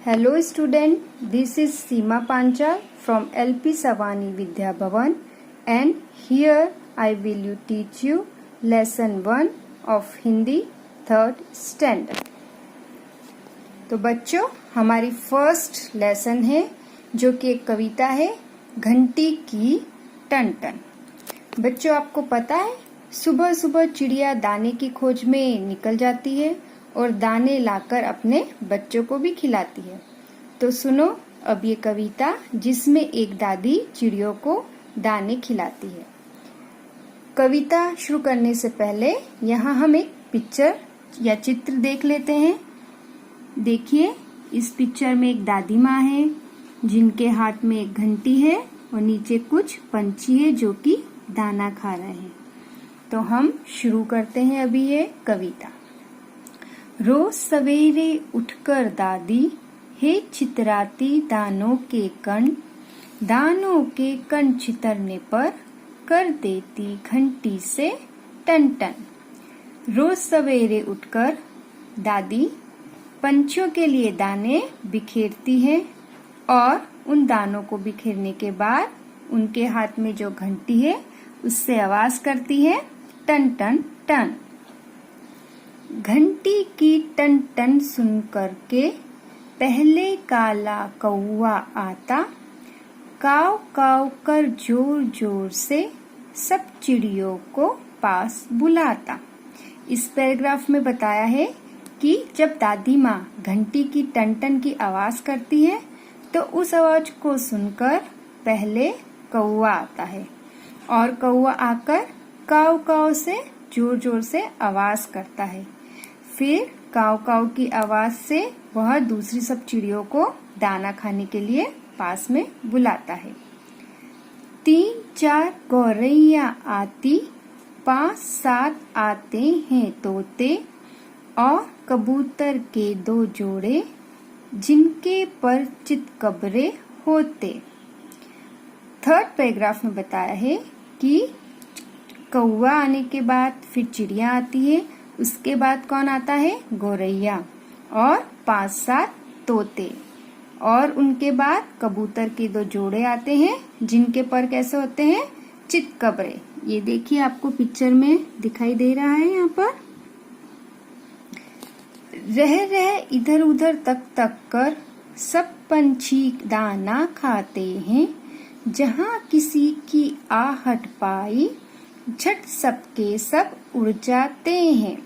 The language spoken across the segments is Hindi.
Hello student, this is Seema Panchal from LP Savani Vidya Bhavan and here I will teach you lesson 1 of Hindi 3rd standard. तो बच्चों हमारी फर्स्ट लेसन है जो कि एक कविता है घंटी की टन टन। बच्चों आपको पता है सुबह सुबह चिड़िया दाने की खोज में निकल जाती है और दाने लाकर अपने बच्चों को भी खिलाती है। तो सुनो अब ये कविता जिसमें एक दादी चिड़ियों को दाने खिलाती है। कविता शुरू करने से पहले यहाँ हम एक पिक्चर या चित्र देख लेते हैं। देखिए इस पिक्चर में एक दादी माँ है जिनके हाथ में एक घंटी है और नीचे कुछ पंछी है जो कि दाना खा रहे हैं। तो हम शुरू करते हैं अभी ये कविता। रोज सवेरे उठकर दादी हे चितराती दानों के कण चितरने पर कर देती घंटी से टन टन। रोज सवेरे उठकर दादी पंछियों के लिए दाने बिखेरती है और उन दानों को बिखेरने के बाद उनके हाथ में जो घंटी है उससे आवाज करती है टन टन टन। घंटी की टन टन सुन करके पहले काला कौवा आता, काव काव कर जोर जोर से सब चिड़ियों को पास बुलाता। इस पैराग्राफ में बताया है कि जब दादी माँ घंटी की टन टन की आवाज करती है तो उस आवाज को सुनकर पहले कौवा आता है और कौवा आकर काव काव से जोर जोर से आवाज करता है। फिर काव काव की आवाज से वह दूसरी सब चिड़ियों को दाना खाने के लिए पास में बुलाता है। 3-4 गौरैया आती, 5-7 आते हैं तोते और कबूतर के 2 जोड़े जिनके पर चितकबरे होते। 3rd पैराग्राफ में बताया है कि कौवा आने के बाद फिर चिड़िया आती है, उसके बाद कौन आता है गौरैया और 5-7 तोते और उनके बाद कबूतर के 2 जोड़े आते हैं जिनके पर कैसे होते हैं चितकबरे। ये देखिए आपको पिक्चर में दिखाई दे रहा है। यहाँ पर रह इधर उधर तक कर सब पंछी दाना खाते हैं, जहाँ किसी की आहट पाई झट सबके सब उड़ जाते हैं।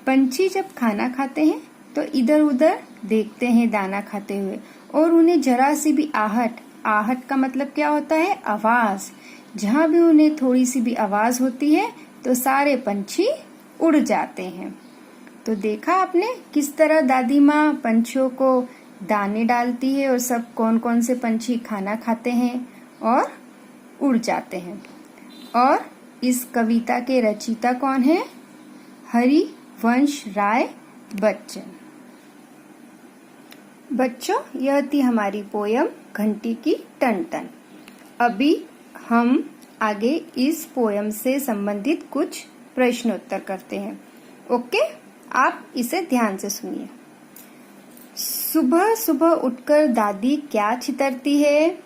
पंछी जब खाना खाते हैं तो इधर उधर देखते हैं दाना खाते हुए और उन्हें जरा सी भी आहट का मतलब क्या होता है आवाज, जहाँ भी उन्हें थोड़ी सी भी आवाज होती है तो सारे पंछी उड़ जाते हैं। तो देखा आपने किस तरह दादी माँ पंछियों को दाने डालती है और सब कौन कौन से पंछी खाना खाते हैं और उड़ जाते हैं। और इस कविता के रचयिता कौन है? हरिवंश राय बच्चन। बच्चों यह थी हमारी पोयम घंटी की टन टन। अभी हम आगे इस पोयम से संबंधित कुछ प्रश्नोत्तर करते हैं। ओके, आप इसे ध्यान से सुनिए। सुबह सुबह उठकर दादी क्या छितरती है?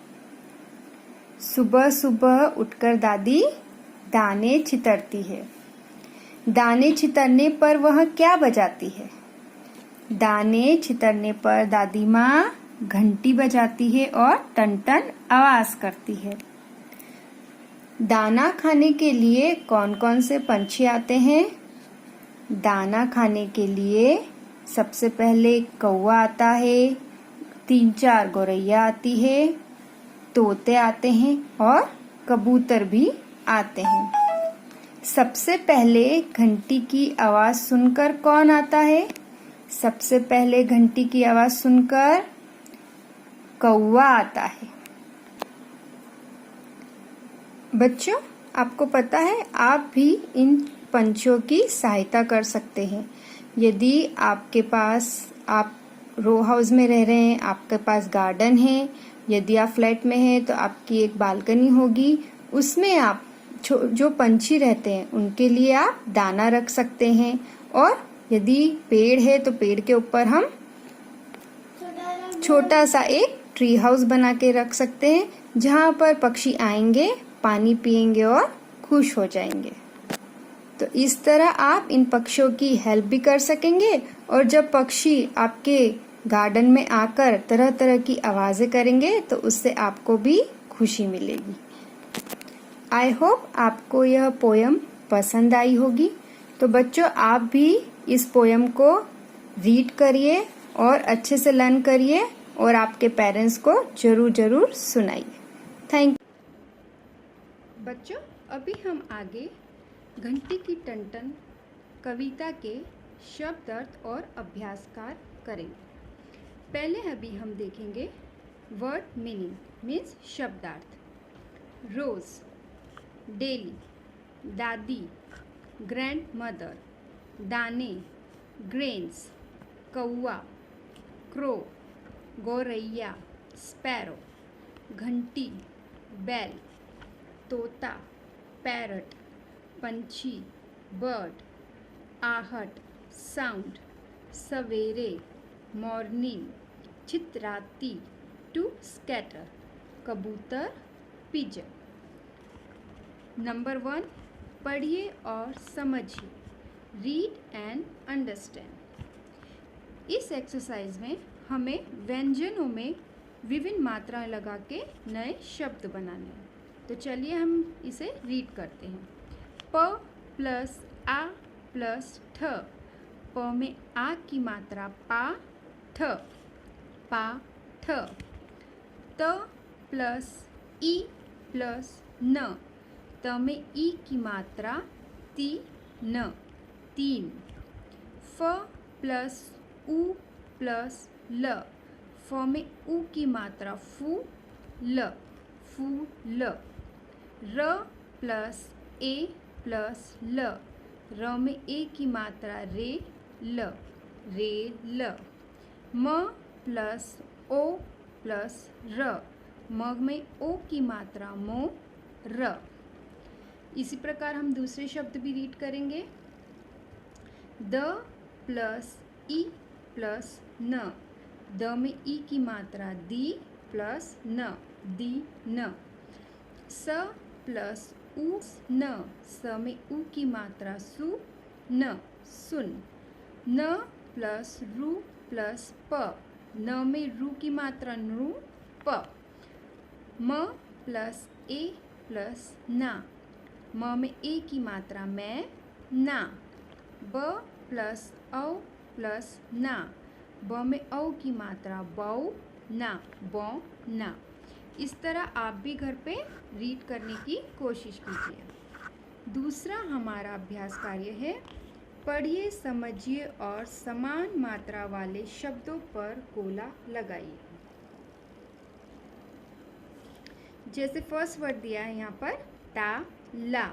सुबह सुबह उठकर दादी दाने छितरती है। दाने छितरने पर वह क्या बजाती है? दाने छितरने पर दादी माँ घंटी बजाती है और टन टन आवाज करती है। दाना खाने के लिए कौन कौन से पंछी आते हैं? दाना खाने के लिए सबसे पहले कौवा आता है, 3-4 गौरैया आती है, तोते आते हैं और कबूतर भी आते हैं। सबसे पहले घंटी की आवाज सुनकर कौन आता है? सबसे पहले घंटी की आवाज सुनकर कौवा आता है। बच्चों आपको पता है आप भी इन पंछियों की सहायता कर सकते हैं। यदि आपके पास आप रो हाउस में रह रहे हैं, आपके पास गार्डन है, यदि आप फ्लैट में हैं तो आपकी एक बालकनी होगी, उसमें आप जो पंछी रहते हैं उनके लिए आप दाना रख सकते हैं। और यदि पेड़ है तो पेड़ के ऊपर हम छोटा सा एक ट्री हाउस बना के रख सकते हैं, जहाँ पर पक्षी आएंगे, पानी पिएंगे और खुश हो जाएंगे। तो इस तरह आप इन पक्षियों की हेल्प भी कर सकेंगे, और जब पक्षी आपके गार्डन में आकर तरह तरह की आवाजें करेंगे तो उससे आपको भी खुशी मिलेगी। आई होप आपको यह पोयम पसंद आई होगी। तो बच्चों, आप भी इस पोयम को रीड करिए और अच्छे से लर्न करिए, और आपके पेरेंट्स को जरूर जरूर सुनाइए। Thank you. बच्चों, अभी हम आगे घंटी की टन-टन कविता के शब्द अर्थ और अभ्यासकार करेंगे। पहले अभी हम देखेंगे वर्ड मीनिंग मीन्स शब्दार्थ। रोज, डेली, दादी, ग्रैंड मदर, दाने, ग्रेन्स, कौआ, क्रो, गौरैया, स्पैरो, घंटी, बेल, तोता, पैरट, पंछी, बर्ड, आहट, साउंड, सवेरे, मॉर्निंग, चितराती, टू स्कैटर, कबूतर, पिजन। नंबर 1, पढ़िए और समझिए। Read and understand. इस एक्सरसाइज में हमें व्यंजनों में विभिन्न मात्राएं लगा के नए शब्द बनाने हैं। तो चलिए हम इसे रीड करते हैं। प प्लस आ प्लस ठ। प में आ की मात्रा पा, ठ, पा, ठ। त प्लस ई प्लस न। त में ई की मात्रा ती, न, तीन। फ प्लस उ प्लस ल। फ में उ की मात्रा फू, ल, फू, ल। र प्लस ए प्लस ल। र में ए की मात्रा रे, ल, रे, ल। म प्लस ओ प्लस र। म में ओ की मात्रा मो, र। इसी प्रकार हम दूसरे शब्द भी रीड करेंगे। द प्लस ई प्लस न। द में ई की मात्रा दी प्लस न, दी, न। स प्लस उ न। स में उ की मात्रा सु, न, सुन। न प्लस रु प्लस प। न में रु की मात्रा नु, प। म प्लस ए प्लस ना। म में ए की मात्रा मैं, ना। ब प्लस औ प्लस ना। ब में औ की मात्रा बौ, ना, बौ, ना। इस तरह आप भी घर पे रीड करने की कोशिश कीजिए। दूसरा हमारा अभ्यास कार्य है, पढ़िए, समझिए और समान मात्रा वाले शब्दों पर गोला लगाइए। जैसे फर्स्ट वर्ड दिया है यहाँ पर ता, ला,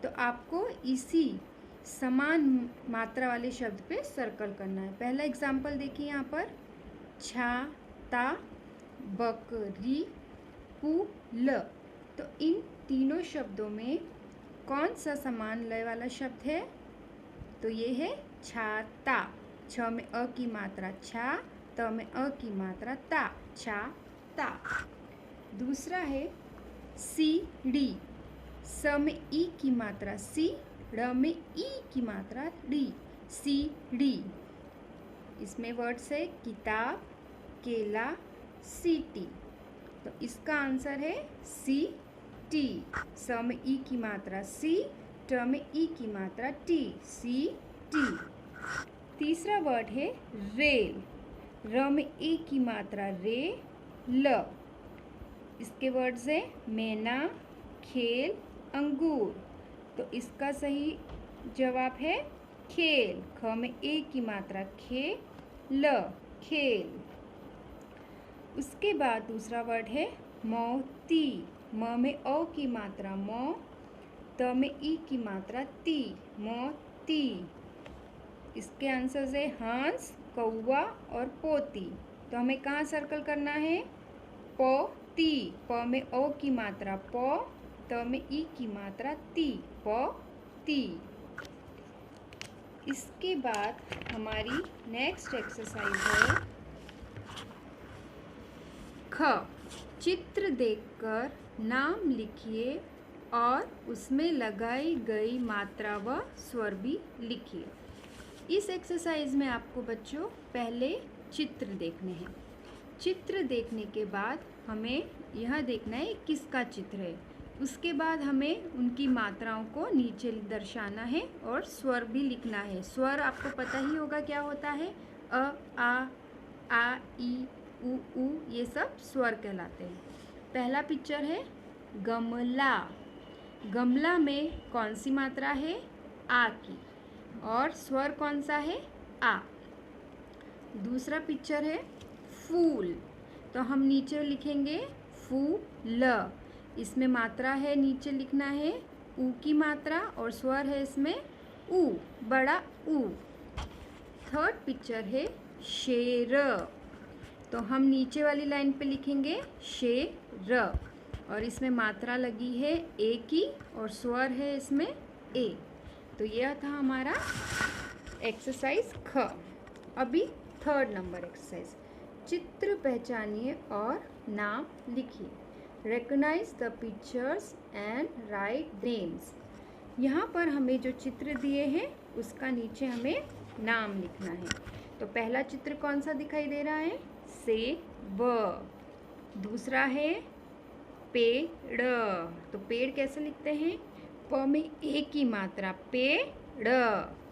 तो आपको इसी समान मात्रा वाले शब्द पे सर्कल करना है। पहला एग्जाम्पल देखिए यहाँ पर, छाता, बकरी, पुल। तो इन तीनों शब्दों में कौन सा समान लय वाला शब्द है? तो ये है छाता। छ में अ की मात्रा छा, त में अ की मात्रा ता, छा, ता। दूसरा है सीढ़ी। स में ई की मात्रा सी, ड़ में ई की मात्रा डी, सीढ़ी। इसमें वर्ड्स है किताब, केला, सीटी। तो इसका आंसर है सी, टी। स में ई की मात्रा सी, ट में ई की मात्रा टी, सी, टी। तीसरा वर्ड है रेल। र में ए की मात्रा रे, ल। इसके वर्ड्स है मैना, खेल, अंगूर। तो इसका सही जवाब है खेल। ख में ए की मात्रा खे, ल, खेल। उसके बाद दूसरा वर्ड है मोती। म में ओ की मात्रा मो, त में ई की मात्रा ती, मोती। इसके आंसर्स है हंस, कौवा और पोती। तो हमें कहाँ सर्कल करना है? पोती। प में ओ की मात्रा पो, त में ई की मात्रा ती, पो, ती। इसके बाद हमारी नेक्स्ट एक्सरसाइज है ख, चित्र देखकर नाम लिखिए और उसमें लगाई गई मात्रा व स्वर भी लिखिए। इस एक्सरसाइज में आपको बच्चों पहले चित्र देखने हैं। चित्र देखने के बाद हमें यह देखना है किसका चित्र है। उसके बाद हमें उनकी मात्राओं को नीचे दर्शाना है और स्वर भी लिखना है। स्वर आपको पता ही होगा क्या होता है, आ ई उ, ये सब स्वर कहलाते हैं। पहला पिक्चर है गमला। गमला में कौन सी मात्रा है, आ की, और स्वर कौन सा है, आ। दूसरा पिक्चर है फूल, तो हम नीचे लिखेंगे फूल। इसमें मात्रा है, नीचे लिखना है ऊ की मात्रा और स्वर है इसमें ऊ, बड़ा ऊ। थर्ड पिक्चर है शेर, तो हम नीचे वाली लाइन पे लिखेंगे शेर और इसमें मात्रा लगी है ए की और स्वर है इसमें ए। तो यह था हमारा एक्सरसाइज ख। अभी थर्ड नंबर एक्सरसाइज, चित्र पहचानिए और नाम लिखिए। Recognize the pictures and write names। यहाँ पर हमें जो चित्र दिए हैं उसका नीचे हमें नाम लिखना है। तो पहला चित्र कौन सा दिखाई दे रहा है, सेब। दूसरा है पेड़, तो पेड़ कैसे लिखते हैं, प में ए की मात्रा, पेड़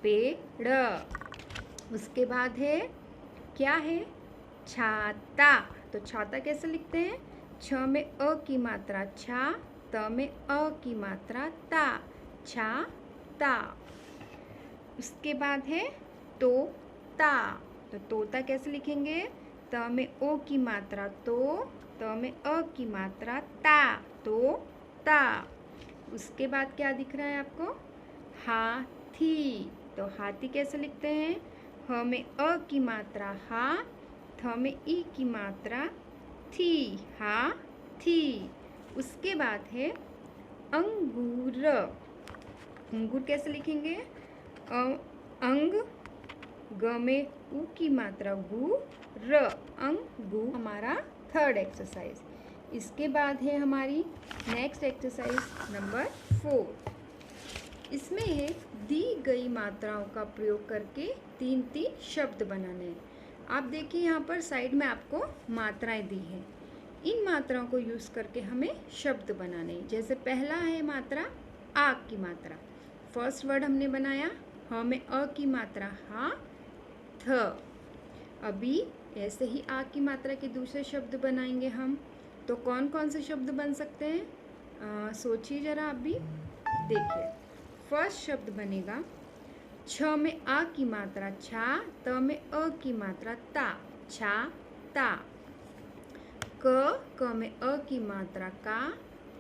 पेड़। उसके बाद है क्या है, छाता, तो छाता कैसे लिखते हैं, छ में अ की मात्रा छा, त में अ की मात्रा ता, छा ता। उसके बाद है तोता, तो तोता कैसे लिखेंगे, त में ओ की मात्रा तो, त में अ की मात्रा ता, तो ता। उसके बाद क्या दिख रहा है आपको, हाथी, तो हाथी कैसे लिखते हैं, ह में अ की मात्रा हा, थ में ई की मात्रा थी, हा थी। उसके बाद है अंगूर, अंगूर कैसे लिखेंगे, अंग, ग में उ की मात्रा गु, र, अंगू। हमारा थर्ड एक्सरसाइज। इसके बाद है हमारी नेक्स्ट एक्सरसाइज नंबर 4। इसमें है दी गई मात्राओं का प्रयोग करके 3-3 शब्द बनाने हैं। आप देखिए यहाँ पर साइड में आपको मात्राएं दी हैं। इन मात्राओं को यूज़ करके हमें शब्द बनाने हैं। जैसे पहला है मात्रा आग की मात्रा। फर्स्ट वर्ड हमने बनाया, ह में अ की मात्रा हा, थ। अभी ऐसे ही आग की मात्रा के दूसरे शब्द बनाएंगे हम। तो कौन कौन से शब्द बन सकते हैं, सोचिए ज़रा आप भी। देखिए फर्स्ट शब्द बनेगा, छ में आ की मात्रा छा, त में अ की मात्रा ता, छा ता। क में अ की मात्रा का,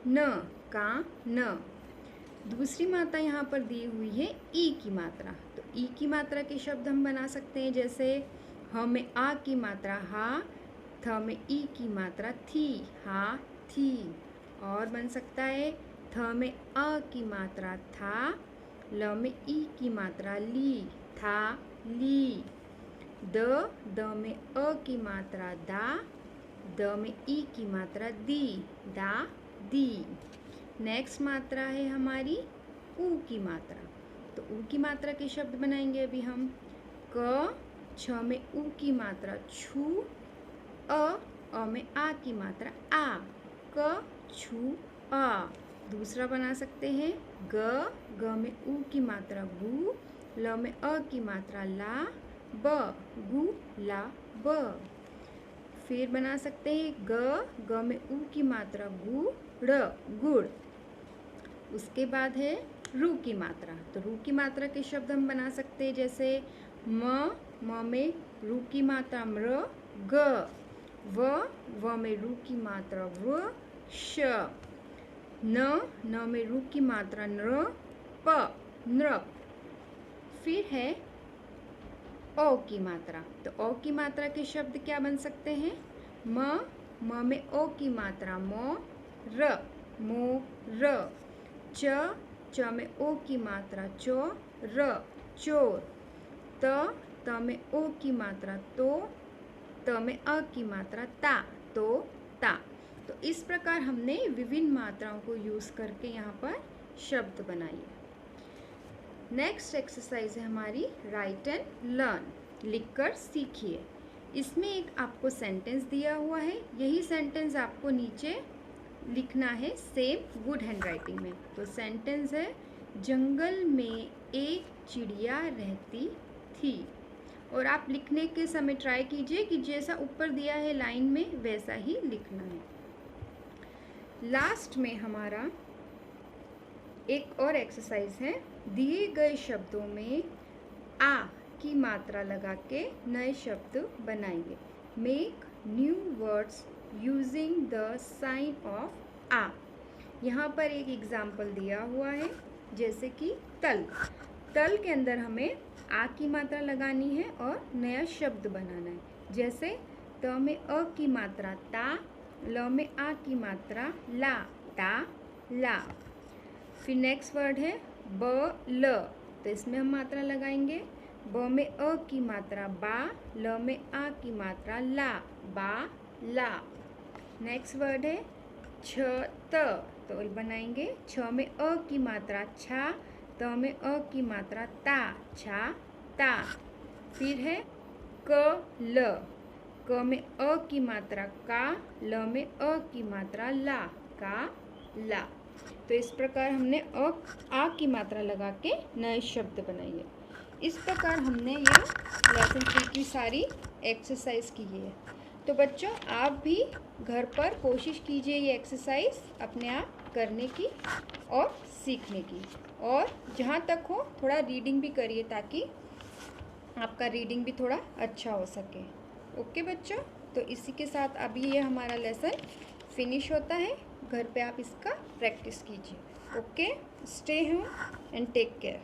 न, का न। दूसरी मात्रा यहाँ पर दी हुई है ई की मात्रा, तो ई की मात्रा के शब्द हम बना सकते हैं। जैसे ह में आ की मात्रा हा, थ में ई की मात्रा थी, हा थी। और बन सकता है थ में अ की मात्रा था, ल में ई की मात्रा ली, था ली। द में अ की मात्रा दा, द में ई की मात्रा दी, दा दी। नेक्स्ट मात्रा है हमारी ऊ की मात्रा, तो ऊ की मात्रा के शब्द बनाएंगे अभी हम। क, छ में ऊ की मात्रा छू, अ में आ की मात्रा आ, क छू आ। दूसरा बना सकते हैं ग में ऊ की मात्रा गु, ल में अ की मात्रा ला, ब, गु ला ब। फिर बना सकते हैं ग में ऊ की मात्रा गु, ड़, गुड़। उसके बाद है रू की मात्रा, तो रू की मात्रा के शब्द हम बना सकते हैं। जैसे म में रू की मात्रा म्र, ग, व में रू की मात्रा व, श, न में रू की मात्रा नृ, प, नृप। फिर है ओ की मात्रा, तो ओ की मात्रा के शब्द क्या बन सकते हैं, म में ओ की मात्रा मो, र, मो र। च में ओ की मात्रा चो, र, चोर। त में ओ की मात्रा तो, त में अ की मात्रा ता, तो ता। तो इस प्रकार हमने विभिन्न मात्राओं को यूज़ करके यहाँ पर शब्द बनाए। नेक्स्ट एक्सरसाइज है हमारी राइट एंड लर्न, लिखकर सीखिए। इसमें एक आपको सेंटेंस दिया हुआ है, यही सेंटेंस आपको नीचे लिखना है सेम गुड हैंड राइटिंग में। तो सेंटेंस है, जंगल में एक चिड़िया रहती थी। और आप लिखने के समय ट्राई कीजिए कि जैसा ऊपर दिया है लाइन में वैसा ही लिखना है। लास्ट में हमारा एक और एक्सरसाइज है, दिए गए शब्दों में आ की मात्रा लगा के नए शब्द बनाएंगे। Make new words using the sign of आ। यहाँ पर एक एग्जाम्पल दिया हुआ है, जैसे कि तल। तल के अंदर हमें आ की मात्रा लगानी है और नया शब्द बनाना है। जैसे त में अ की मात्रा ता, ल में आ की मात्रा ला, ता ला। फिर नेक्स्ट वर्ड है ब ल, तो इसमें हम मात्रा लगाएंगे। ब में अ की मात्रा बा, ल में आ की मात्रा ला, बा ला। नेक्स्ट वर्ड है छ त, तो बनाएंगे छ में अ की मात्रा छा, त में अ की मात्रा ता, छा ता। फिर है क ल, क में अ की मात्रा का, ल में अ की मात्रा ला, का ला। तो इस प्रकार हमने आ की मात्रा लगा के नए शब्द बनाए। इस प्रकार हमने ये लेसन 3 की सारी एक्सरसाइज की है। तो बच्चों आप भी घर पर कोशिश कीजिए ये एक्सरसाइज अपने आप करने की और सीखने की, और जहाँ तक हो थोड़ा रीडिंग भी करिए ताकि आपका रीडिंग भी थोड़ा अच्छा हो सके। ओके बच्चों, तो इसी के साथ अभी ये हमारा लेसन फिनिश होता है। घर पे आप इसका प्रैक्टिस कीजिए। Okay, stay home and take care.